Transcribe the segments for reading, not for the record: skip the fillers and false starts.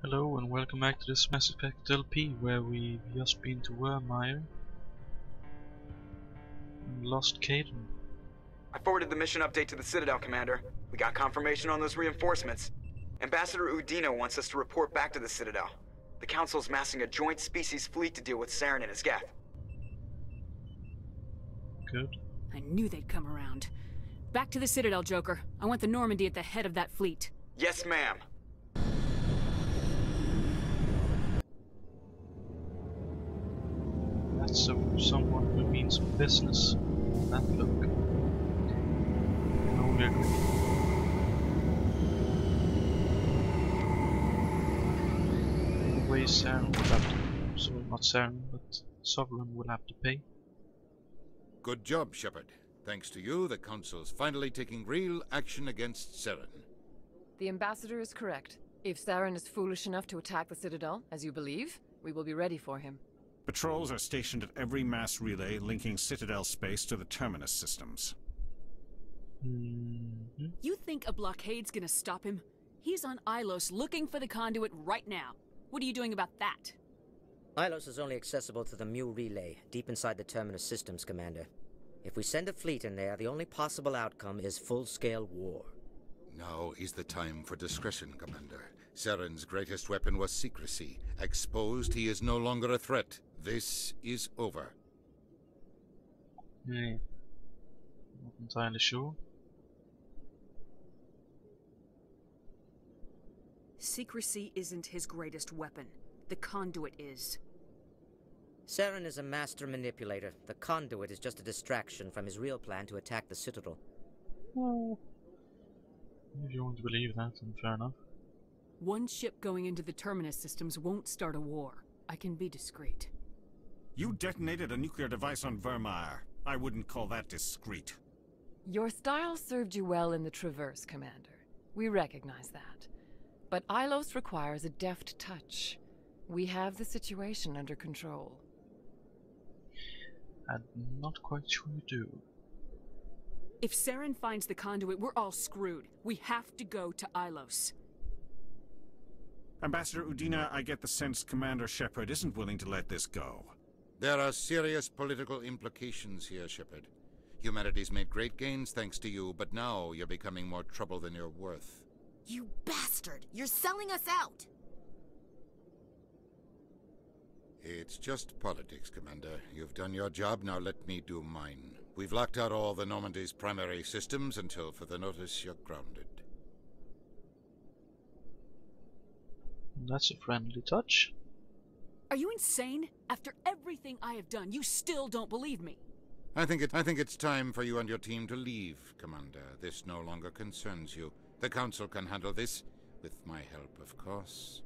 Hello and welcome back to this Mass Effect LP where we've just been to Virmire and lost Kaidan. I forwarded the mission update to the Citadel, Commander. We got confirmation on those reinforcements. Ambassador Udina wants us to report back to the Citadel. The Council's massing a joint species fleet to deal with Saren and his Geth. Good. I knew they'd come around. Back to the Citadel, Joker. I want the Normandy at the head of that fleet. Yes, ma'am. That's someone who means business. That look. No, we agree. Anyway, Saren will have to... Sorry, not Saren, but Sovereign will have to pay. Good job, Shepard. Thanks to you, the Council's finally taking real action against Saren. The Ambassador is correct. If Saren is foolish enough to attack the Citadel, as you believe, we will be ready for him. Patrols are stationed at every mass relay linking Citadel space to the Terminus systems. You think a blockade's gonna stop him? He's on Ilos looking for the conduit right now. What are you doing about that? Ilos is only accessible to the Mu relay, deep inside the Terminus systems, Commander. If we send a fleet in there, the only possible outcome is full-scale war. Now is the time for discretion, Commander. Saren's greatest weapon was secrecy. Exposed, he is no longer a threat. This is over. Yeah. Not entirely sure. Secrecy isn't his greatest weapon. The conduit is. Saren is a master manipulator. The conduit is just a distraction from his real plan to attack the Citadel. Well, if you want to believe that, then fair enough. One ship going into the Terminus systems won't start a war. I can be discreet. You detonated a nuclear device on Virmire. I wouldn't call that discreet. Your style served you well in the Traverse, Commander. We recognize that. But Ilos requires a deft touch. We have the situation under control. I'm not quite sure you do. If Saren finds the conduit, we're all screwed. We have to go to Ilos. Ambassador Udina, I get the sense Commander Shepard isn't willing to let this go. There are serious political implications here, Shepard. Humanity's made great gains thanks to you, but now you're becoming more trouble than you're worth. You bastard! You're selling us out! It's just politics, Commander. You've done your job, now let me do mine. We've locked out all the Normandy's primary systems until further notice you're grounded. That's a friendly touch. Are you insane? After everything I have done, you still don't believe me. I think it's time for you and your team to leave, Commander. This no longer concerns you. The Council can handle this, with my help, of course.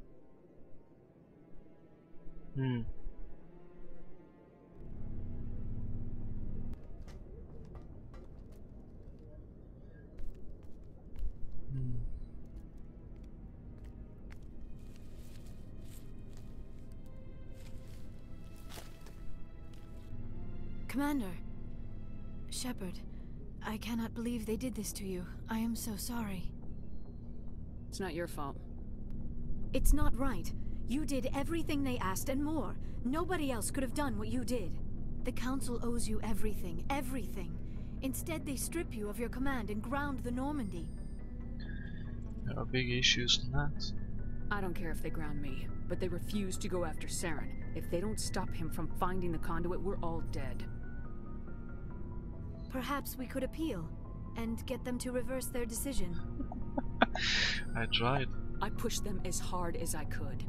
Commander. Shepard, I cannot believe they did this to you. I am so sorry. It's not your fault. It's not right. You did everything they asked and more. Nobody else could have done what you did. The Council owes you everything, everything. Instead, they strip you of your command and ground the Normandy. There are big issues than that. I don't care if they ground me, but they refuse to go after Saren. If they don't stop him from finding the conduit, we're all dead. Perhaps we could appeal, and get them to reverse their decision. I tried. I pushed them as hard as I could.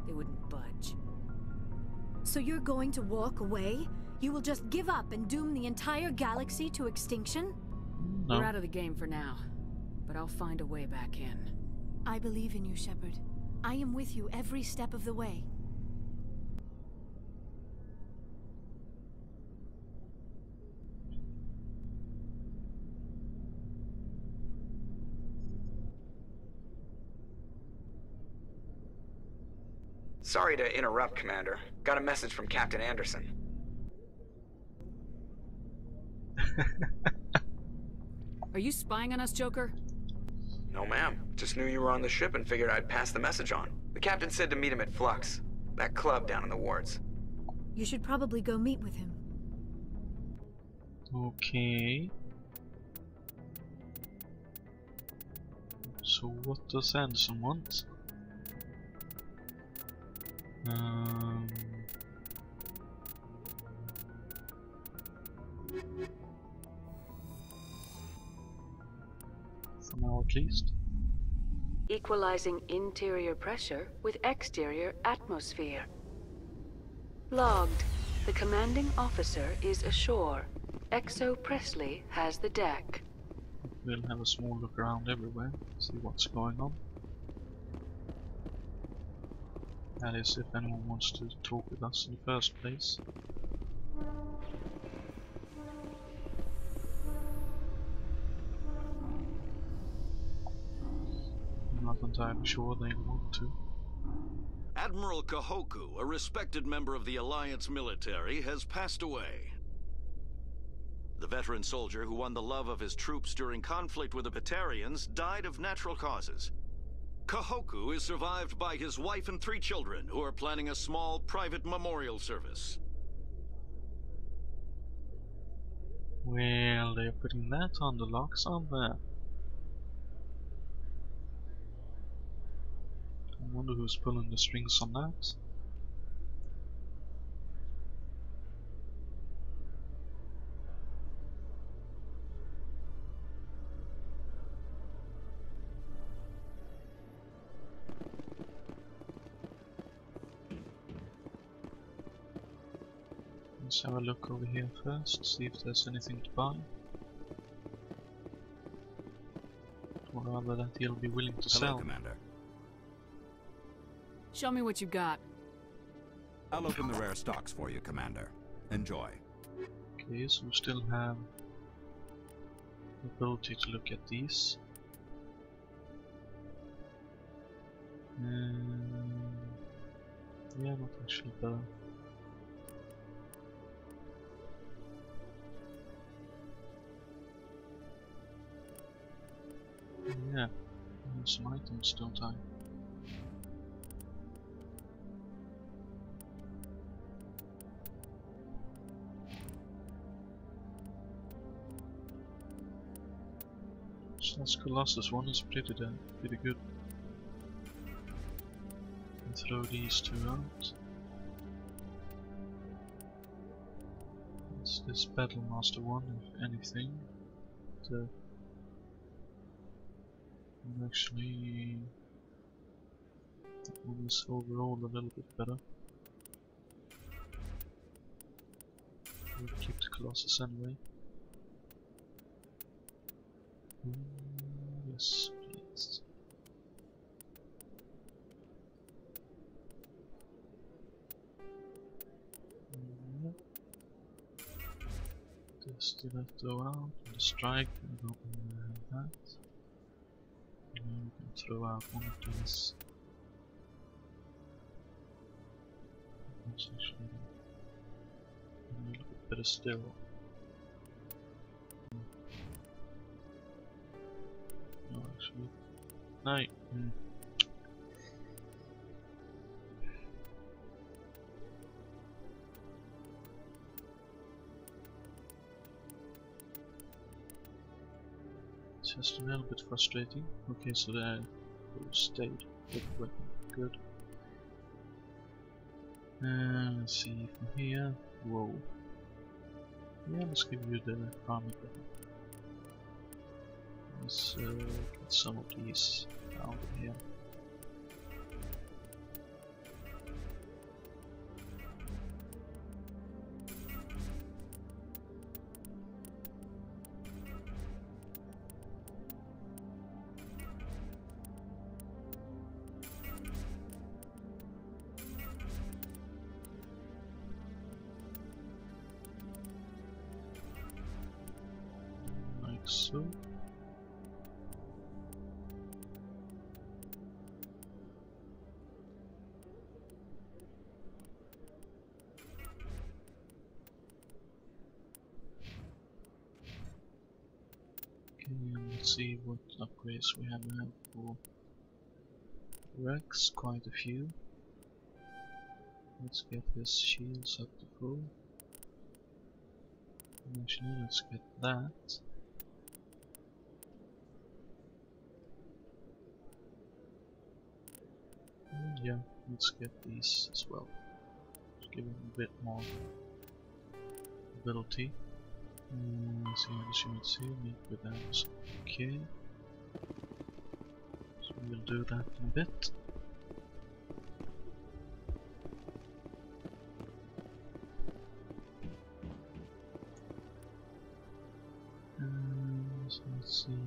They wouldn't budge. So you're going to walk away? You will just give up and doom the entire galaxy to extinction? No. We're out of the game for now, but I'll find a way back in. I believe in you, Shepard. I am with you every step of the way. Sorry to interrupt, Commander. Got a message from Captain Anderson. Are you spying on us, Joker? No, ma'am. Just knew you were on the ship and figured I'd pass the message on. The captain said to meet him at Flux, that club down in the wards. You should probably go meet with him. Okay. So what does Anderson want? For now at least. Equalizing interior pressure with exterior atmosphere. Logged. The commanding officer is ashore. Exo Presley has the deck. We'll have a small look around everywhere, see what's going on. That is, if anyone wants to talk with us in the first place. I'm not entirely sure they want to. Admiral Kahoku, a respected member of the Alliance military, has passed away. The veteran soldier who won the love of his troops during conflict with the Batarians died of natural causes. Kahoku is survived by his wife and 3 children, who are planning a small private memorial service. Well, they're putting that on the locks, aren't they? I wonder who's pulling the strings on that. Let's have a look over here first, see if there's anything to buy. Or rather that he'll be willing to Hello, sell. Commander. Show me what you got. I'll open the rare stocks for you, Commander. Enjoy. Okay, so we still have the ability to look at these. Yeah, not actually better. Yeah, I have some items, don't I? So that's Colossus one is pretty good. And throw these 2 out. It's this Battlemaster one, if anything. And actually, that one is overall a little bit better. We'll keep the Colossus anyway. Yes, please. The Stiletto out, and the Strike, I don't have that. And we can throw out one of these. That's actually a little bit better still. No, actually. No. It's just a little bit frustrating. Okay, so they stayed with the weapon. Good. Let's see from here. Whoa. Yeah, let's give you the army weapon. Let's get some of these out here. Like so. Okay, and let's see what upgrades we have now for Rex, quite a few. Let's get his shields up to full. Actually, let's get that. And yeah, let's get these as well. Just give him a bit more ability. Let's see how the units here, meet with them. Okay. So we'll do that in a bit. So let's see.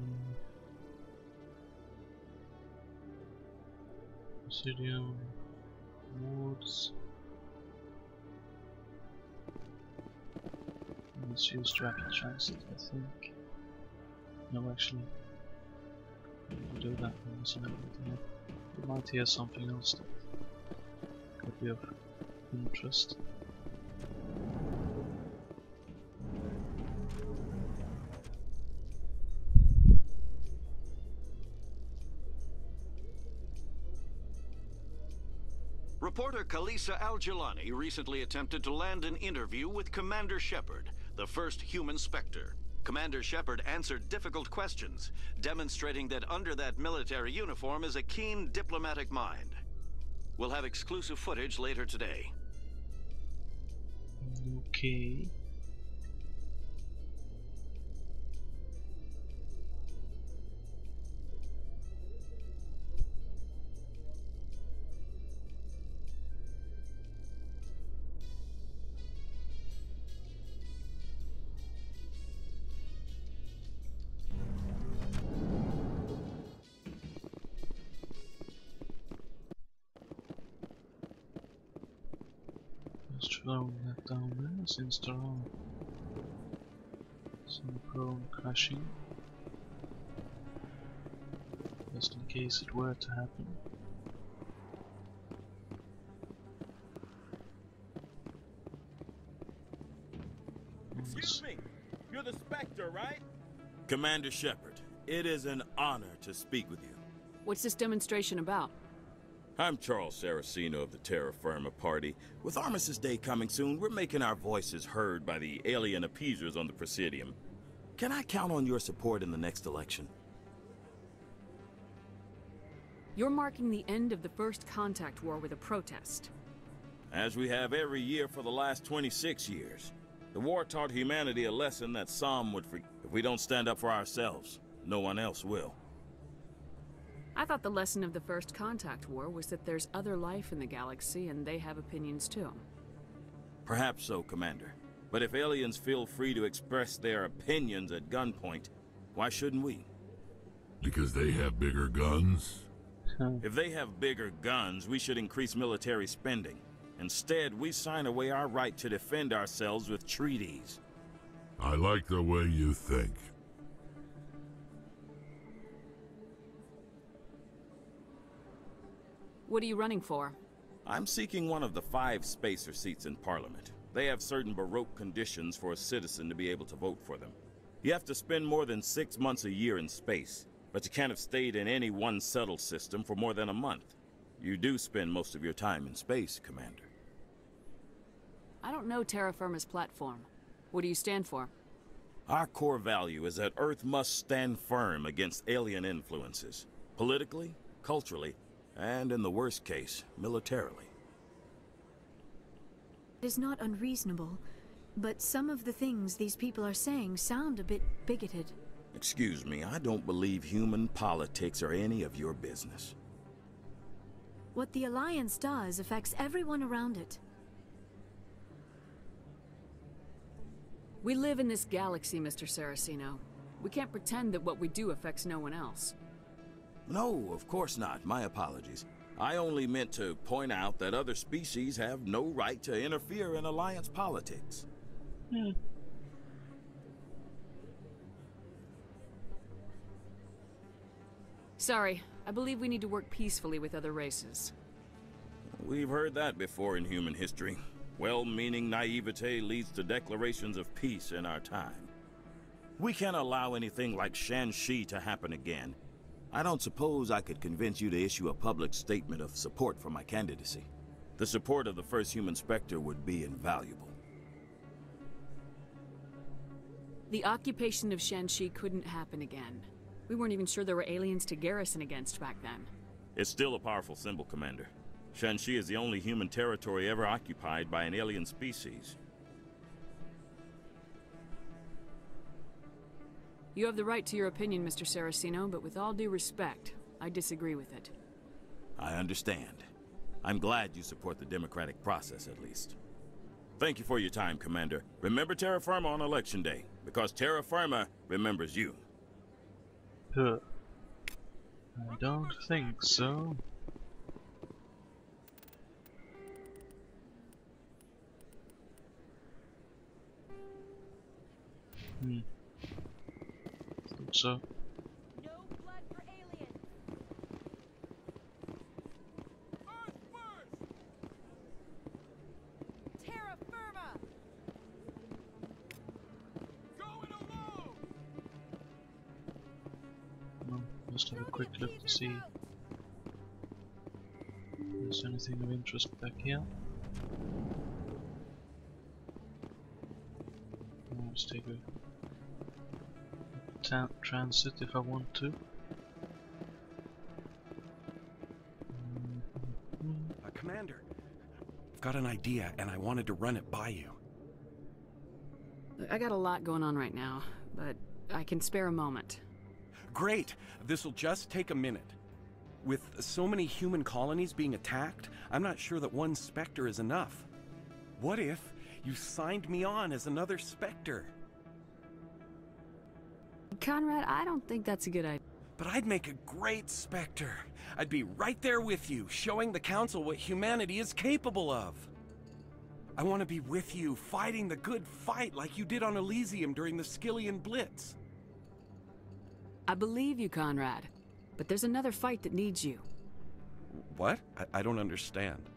Obsidian wards. Let's use rapid transit, I think. No, actually, we'll do that one as well. We might hear something else that could be of interest. Reporter Kalisa Al-Jilani recently attempted to land an interview with Commander Shepard, the first human Spectre. Commander Shepard answered difficult questions, demonstrating that under that military uniform is a keen diplomatic mind. We'll have exclusive footage later today. Okay. Just throwing that down there since there are some prone crashing, just in case it were to happen. Excuse me, you're the Spectre, right? Commander Shepard, it is an honor to speak with you. What's this demonstration about? I'm Charles Saraceno of the Terra Firma Party. With Armistice Day coming soon, we're making our voices heard by the alien appeasers on the Presidium. Can I count on your support in the next election? You're marking the end of the First Contact War with a protest. As we have every year for the last 26 years. The war taught humanity a lesson that some would forget. If we don't stand up for ourselves, no one else will. I thought the lesson of the First Contact War was that there's other life in the galaxy and they have opinions too. Perhaps so, Commander. But if aliens feel free to express their opinions at gunpoint, why shouldn't we? Because they have bigger guns? If they have bigger guns, we should increase military spending. Instead, we sign away our right to defend ourselves with treaties. I like the way you think. What are you running for? I'm seeking one of the 5 spacer seats in Parliament. They have certain baroque conditions for a citizen to be able to vote for them. You have to spend more than 6 months a year in space, but you can't have stayed in any one settled system for more than a month. You do spend most of your time in space, Commander. I don't know Terra Firma's platform. What do you stand for? Our core value is that Earth must stand firm against alien influences. Politically, culturally, and in the worst case, militarily. It is not unreasonable, but some of the things these people are saying sound a bit bigoted. Excuse me, I don't believe human politics are any of your business. What the Alliance does affects everyone around it. We live in this galaxy, Mr. Saraceno. We can't pretend that what we do affects no one else. No, of course not. My apologies. I only meant to point out that other species have no right to interfere in Alliance politics. Sorry, I believe we need to work peacefully with other races. We've heard that before in human history. Well-meaning naivete leads to declarations of peace in our time. We can't allow anything like Shan-Shi to happen again. I don't suppose I could convince you to issue a public statement of support for my candidacy. The support of the first human Spectre would be invaluable. The occupation of Shanxi couldn't happen again. We weren't even sure there were aliens to garrison against back then. It's still a powerful symbol, Commander. Shanxi is the only human territory ever occupied by an alien species. You have the right to your opinion, Mr. Saraceno, but with all due respect, I disagree with it. I understand. I'm glad you support the democratic process, at least. Thank you for your time, Commander. Remember Terra Firma on Election Day, because Terra Firma remembers you. I don't think so. Think so. No blood for aliens. Terra Firma. Going alone. Well, just have a quick look to see if there's anything of interest back here. Let's take a transit if I want to. Commander, I've got an idea and I wanted to run it by you. I got a lot going on right now, but I can spare a moment. Great! This'll just take a minute. With so many human colonies being attacked, I'm not sure that one Spectre is enough. What if you signed me on as another Spectre? Conrad, I don't think that's a good idea. But I'd make a great Spectre. I'd be right there with you, showing the Council what humanity is capable of. I want to be with you, fighting the good fight like you did on Elysium during the Skyllian Blitz. I believe you, Conrad. But there's another fight that needs you. What? I don't understand.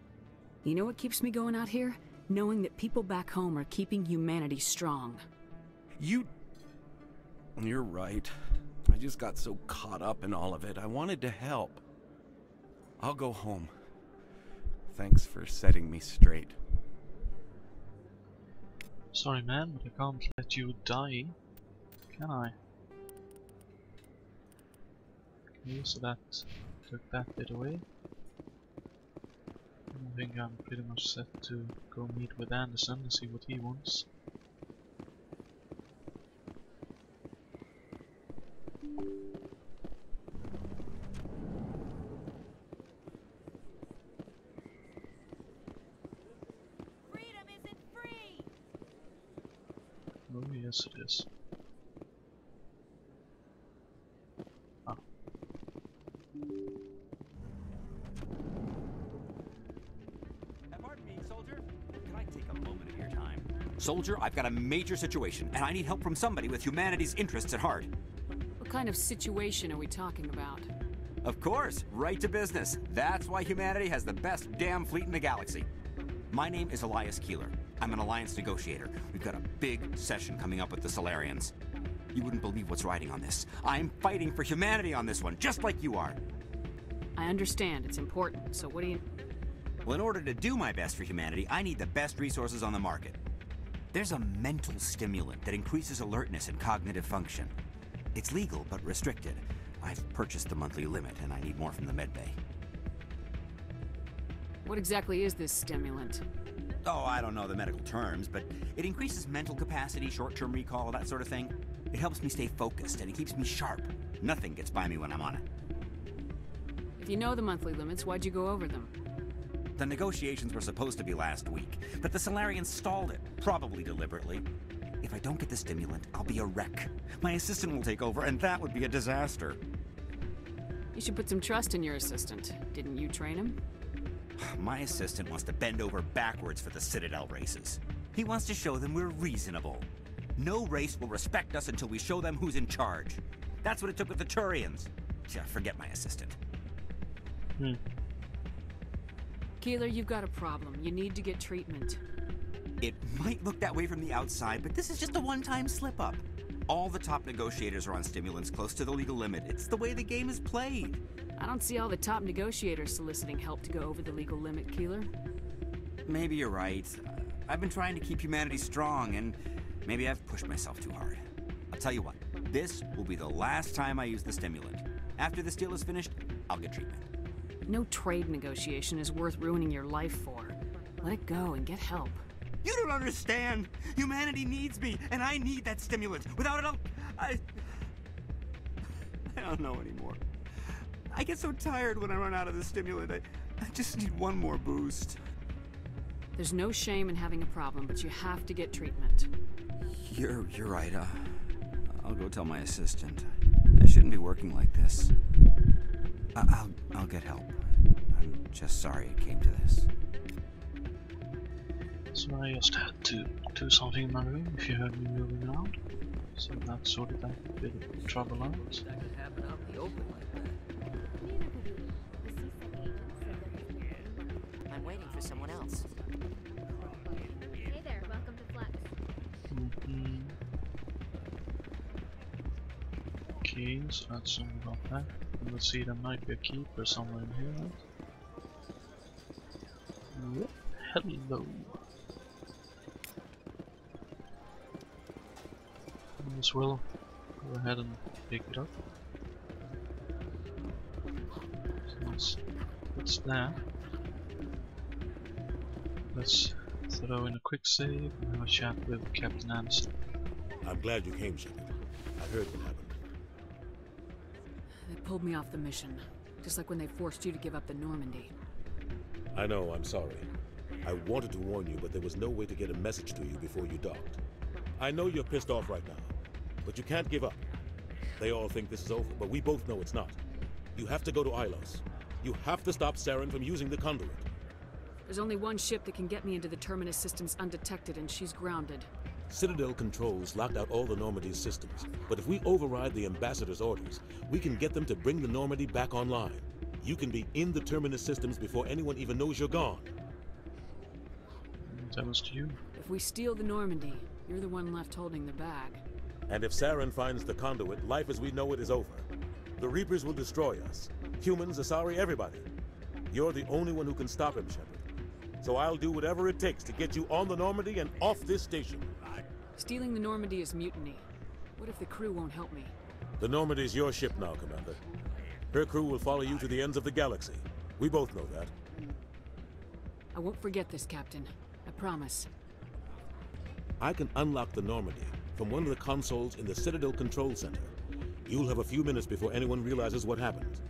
You know what keeps me going out here? Knowing that people back home are keeping humanity strong. You're right. I just got so caught up in all of it. I wanted to help. I'll go home. Thanks for setting me straight. Sorry man, but I can't let you die, can I? Okay, so that took that bit away. I think I'm pretty much set to go meet with Anderson and see what he wants. Freedom isn't free. Oh yes it is. Ah. Pardon me, soldier. Can I take a moment of your time? Soldier, I've got a major situation, and I need help from somebody with humanity's interests at heart. What kind of situation are we talking about? Of course, right to business. That's why humanity has the best damn fleet in the galaxy. My name is Elias Keeler. I'm an alliance negotiator. We've got a big session coming up with the Solarians. You wouldn't believe what's riding on this. I'm fighting for humanity on this one, just like you are. I understand, it's important, so what do you... Well, in order to do my best for humanity, I need the best resources on the market. There's a mental stimulant that increases alertness and cognitive function. It's legal, but restricted. I've purchased the monthly limit, and I need more from the medbay. What exactly is this stimulant? Oh, I don't know the medical terms, but it increases mental capacity, short-term recall, that sort of thing. It helps me stay focused, and it keeps me sharp. Nothing gets by me when I'm on it. If you know the monthly limits, why'd you go over them? The negotiations were supposed to be last week, but the Solarians stalled it, probably deliberately. If I don't get the stimulant, I'll be a wreck. My assistant will take over, and that would be a disaster. You should put some trust in your assistant. Didn't you train him? My assistant wants to bend over backwards for the Citadel races. He wants to show them we're reasonable. No race will respect us until we show them who's in charge. That's what it took with the Turians. Yeah, forget my assistant. Keeler, you've got a problem. You need to get treatment. It might look that way from the outside, but this is just a one-time slip-up. All the top negotiators are on stimulants close to the legal limit. It's the way the game is played. I don't see all the top negotiators soliciting help to go over the legal limit, Keeler. Maybe you're right. I've been trying to keep humanity strong, and maybe I've pushed myself too hard. I'll tell you what, this will be the last time I use the stimulant. After this deal is finished, I'll get treatment. No trade negotiation is worth ruining your life for. Let it go and get help. You don't understand! Humanity needs me, and I need that stimulant. Without it, I don't know anymore. I get so tired when I run out of the stimulant. I just need one more boost. There's no shame in having a problem, but you have to get treatment. You're right. I'll go tell my assistant. I shouldn't be working like this. I'll get help. I'm just sorry it came to this. So I just had to do something in my room if you heard me moving around. So that sorted that bit of trouble out. That could happen out in the open like that. I'm waiting for someone else. Hey there, welcome to Flex. Okay, so that's something about that. And let's see, there might be a keeper somewhere in here, right? Yep. Hello. As well, go ahead and pick it up. So it's there. Let's throw in a quick save and have a chat with Captain Anderson. I'm glad you came, Shepard. I heard what happened. They pulled me off the mission, just like when they forced you to give up the Normandy. I know, I'm sorry. I wanted to warn you, but there was no way to get a message to you before you docked. I know you're pissed off right now, but you can't give up. They all think this is over, but we both know it's not. You have to go to Ilos. You have to stop Saren from using the conduit. There's only one ship that can get me into the Terminus systems undetected, and she's grounded. Citadel controls locked out all the Normandy's systems, but if we override the Ambassador's orders, we can get them to bring the Normandy back online. You can be in the Terminus systems before anyone even knows you're gone. That was to you. If we steal the Normandy, you're the one left holding the bag. And if Saren finds the conduit, life as we know it is over. The Reapers will destroy us. Humans, Asari, everybody. You're the only one who can stop him, Shepard. So I'll do whatever it takes to get you on the Normandy and off this station. Stealing the Normandy is mutiny. What if the crew won't help me? The Normandy's your ship now, Commander. Her crew will follow you to the ends of the galaxy. We both know that. I won't forget this, Captain. I promise. I can unlock the Normandy from one of the consoles in the Citadel Control Center. You'll have a few minutes before anyone realizes what happened.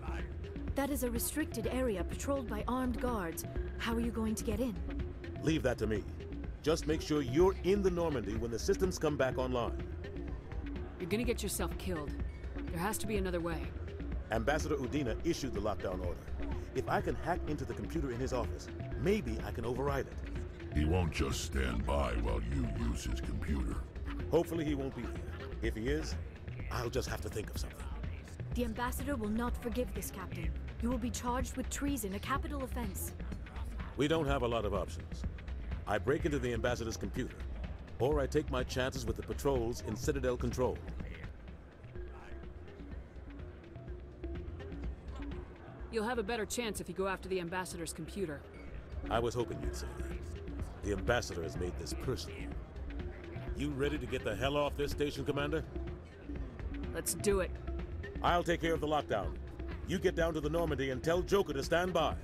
That is a restricted area patrolled by armed guards. How are you going to get in? Leave that to me. Just make sure you're in the Normandy when the systems come back online. You're gonna get yourself killed. There has to be another way. Ambassador Udina issued the lockdown order. If I can hack into the computer in his office, maybe I can override it. He won't just stand by while you use his computer. Hopefully he won't be there. If he is, I'll just have to think of something. The Ambassador will not forgive this, Captain. You will be charged with treason, a capital offense. We don't have a lot of options. I break into the Ambassador's computer, or I take my chances with the patrols in Citadel Control. You'll have a better chance if you go after the Ambassador's computer. I was hoping you'd say that. The Ambassador has made this personal. You ready to get the hell off this station, Commander? Let's do it. I'll take care of the lockdown. You get down to the Normandy and tell Joker to stand by.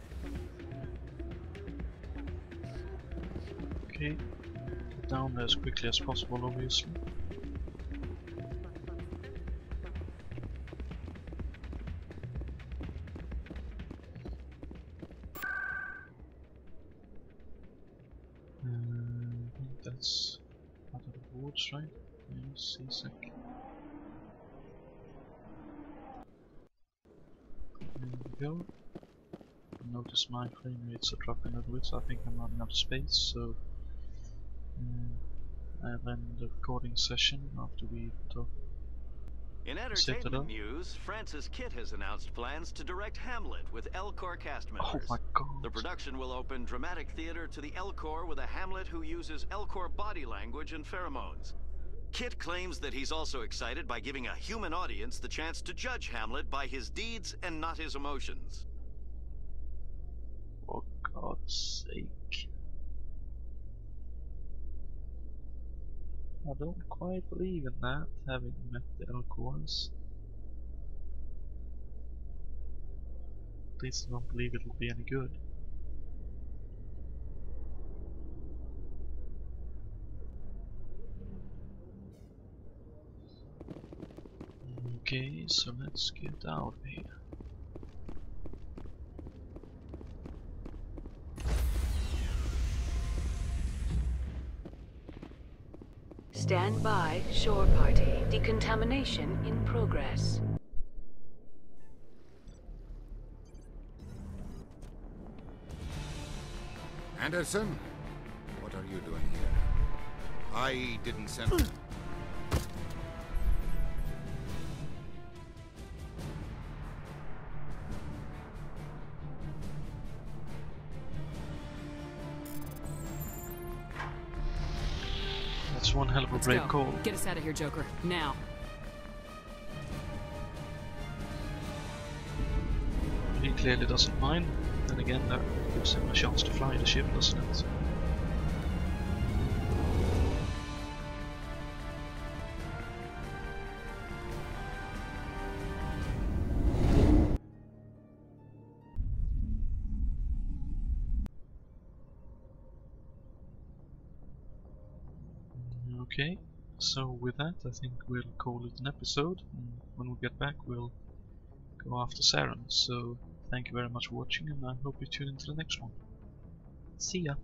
Okay. Get down there as quickly as possible, obviously. I think that's out of the boards, right? Yeah, C-sec. There we go. Notice my frame rates are dropping a little bit, so I think I'm running out of space, so I'll end the recording session after we talk. In entertainment news, Francis Kitt has announced plans to direct Hamlet with Elcor cast members. Oh my god. The production will open dramatic theater to the Elcor with a Hamlet who uses Elcor body language and pheromones. Kit claims that he's also excited by giving a human audience the chance to judge Hamlet by his deeds and not his emotions. For God's sake. I don't quite believe in that, having met the Elcors. At least I don't believe it'll be any good. Okay, so let's get out of here. Stand by, shore party. Decontamination in progress. Anderson, what are you doing here? I didn't send... That's one hell of a brave call. Get us out of here, Joker. Now. He clearly doesn't mind. Then again, that gives him a chance to fly the ship, doesn't it? Okay, so with that I think we'll call it an episode, and when we get back we'll go after Saren. So thank you very much for watching, and I hope you tune into the next one. See ya!